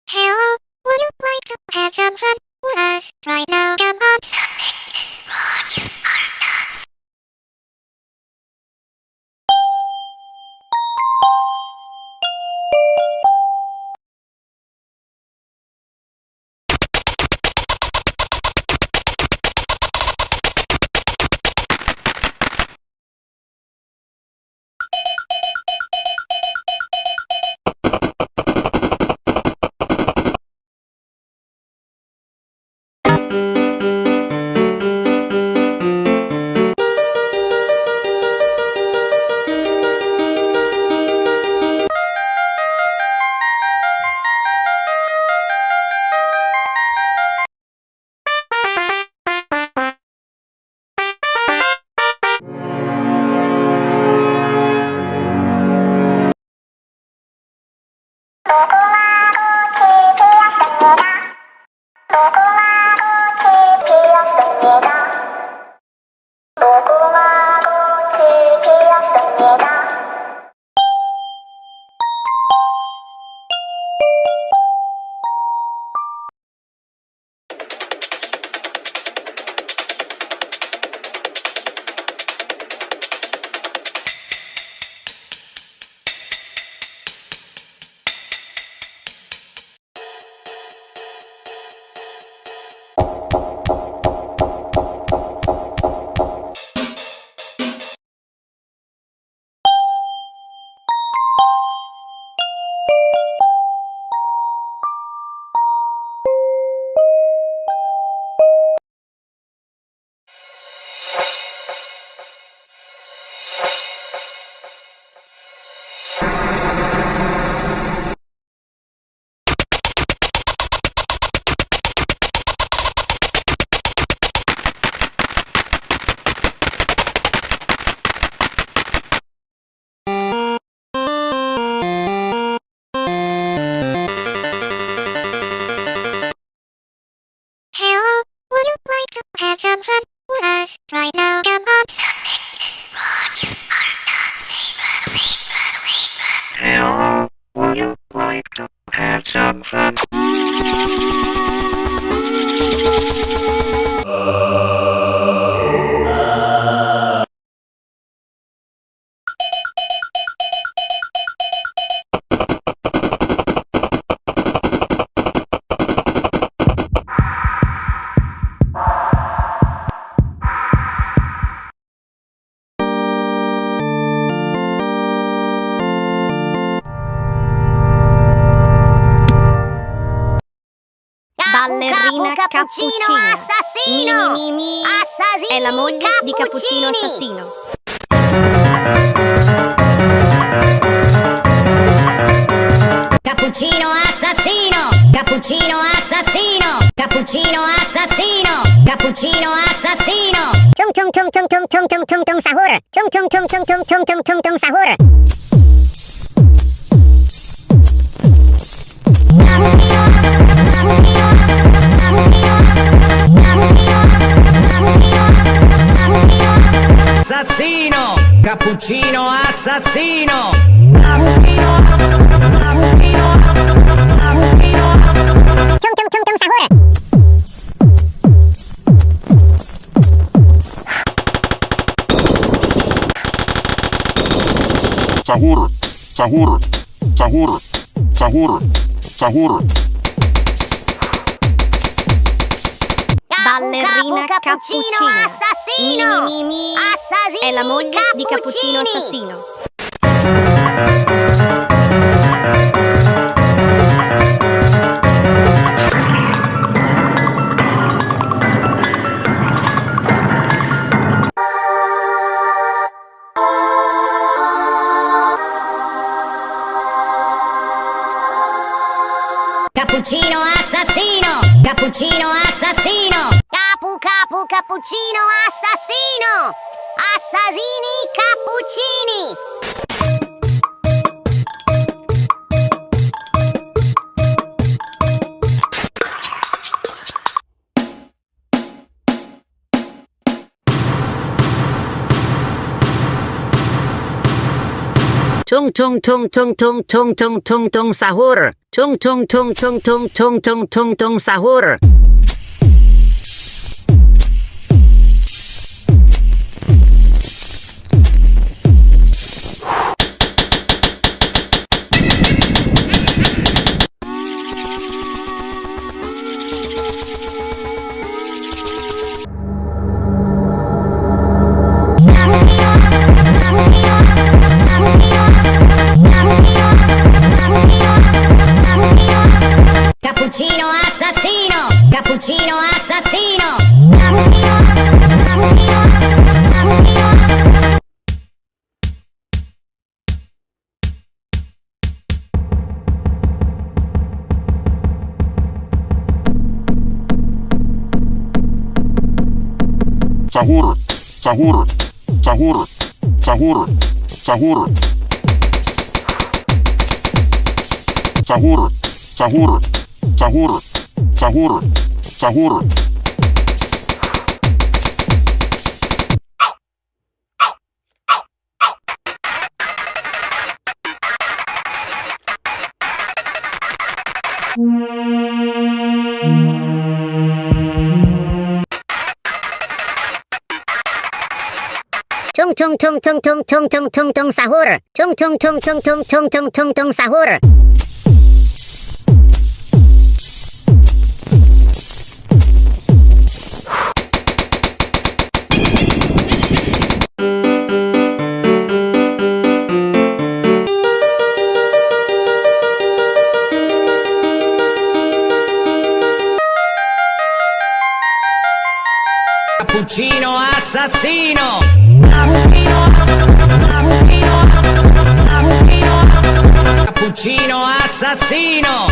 Hello, would you like to have some fun with us right now? Come on, something is wrong, you are nuts. Hello, would you like to have some fun with us right now? Come on, something is wrong, you are nuts. Run away, run away, run. Hello, would you like to have some fun? Ballerina Cappuccino assassino! Assassini è la moglie di Cappuccino cappuccini! assassino. Cappuccino assassino! Cappuccino assassino! Cappuccino assassino! Cappuccino assassino! Tung tung tung tung tung tung tung tung tung sahur. Tung tung tung tung tung tung tung tung tung sahur. Assassino! Cappuccino assassino! Tung tung tung tung sahur. Sahur, sahur, sahur, sahur, sahur. Ballerina Cappuccino Cappuccino assassino! Assassini è la moglie di Cappuccino cappuccini! assassino. Cappuccino assassino! Cappuccino assassino! Cappuccino assassino! Assassini cappuccini! Tung Tung Tung Tung Tung Tung Tung Tung Tung Sahur. Tung Tung Tung Tung Tung Tung Tung Tung Tung Sahur. Cappuccino assassino, cappuccino assassino. Sahur, sahur, sahur, sahur, sahur. Sahur, sahur, sahur, sahur, sahur. Tung Tung Tung Tung Tung Tung Tung Tung Tung Sahur. Tung Tung Tung Tung Tung Tung Tung Tung Tung Sahur. Cappuccino assassino. Cappuccino assassino.